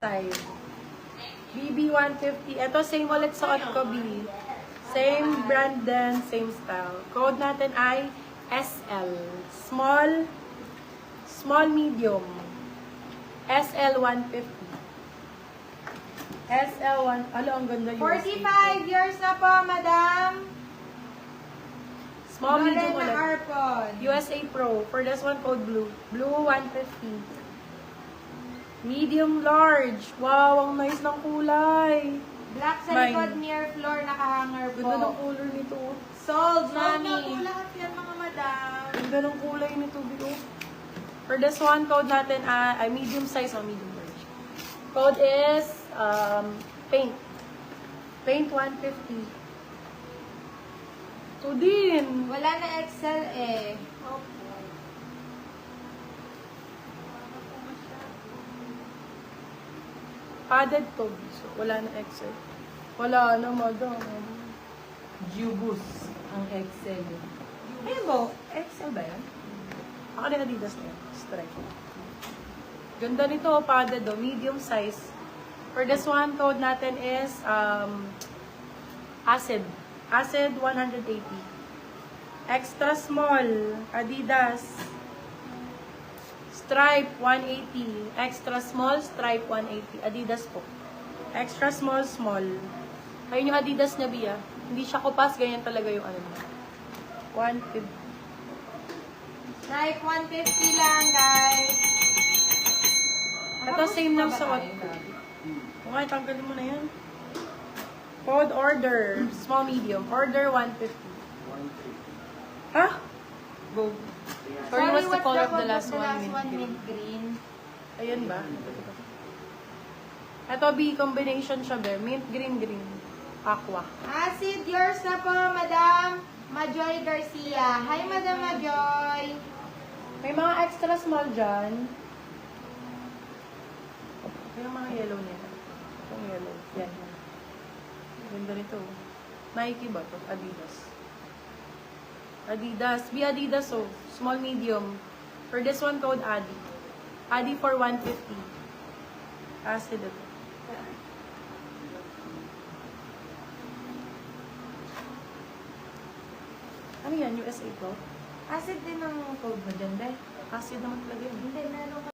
Size. BB150. Ito, same ulit sa ko, B. Same brand din, same style. Code natin ay SL. Small, medium. SL 150. SL 1, ano, ang ganda yung 45 years na po, madam. Small, medium Lorena ulit. Arpon. USA Pro. For this one, code blue. Blue 150. Medium large. Wow, ang nice ng kulay. Black sa Mine. likod, near floor, nakahanger po. Ganda ng color nito. Sold, Sold na mami. po lahat yan, mga madam. Ganda ng kulay nito, Bito. For this one, code natin ay medium size o medium large. Code is paint. Paint 150. Ito din. Wala na Excel eh. Opo. Padded to. So, wala na Excel. Wala na, madam. Jubus ang Excel. Ayun ba? Excel ba yan? Ako na Adidas na yan. Strike. Ganda nito, padded do. Medium size. For this one, code natin is Acid. Acid 180. Extra small. Adidas. Stripe 180. Extra small. Stripe 180. Adidas po. Extra small, small. Ayun yung Adidas niya, Bia. Hindi siya kupas. Ganyan talaga yung ano niya. 150. Stripe 150 lang, guys. Ito same ng suot ko. Okay, tanggalin mo na yan. Code order. Small, medium. Order 150. Ha? Go. Sorry, what's the color of the last one? Mint green. Ayan ba? Ito, B, combination siya, Bear. Mint, green, green. Aqua. Acid yours na po, madam. Majoy Garcia. Hi, madam Majoy. May mga extra small dyan. May mga yellow nila. Itong yellow. Yan. Ganda nito. Nike ba to? Adidas. Adidas. Be Adidas, oh. Small, medium. For this one, code Adi. Adi for 150. Acid ito. Ano yan? USA Pro? Acid din ang code mo dyan, be. Acid naman talaga yun. Hindi, meron ka.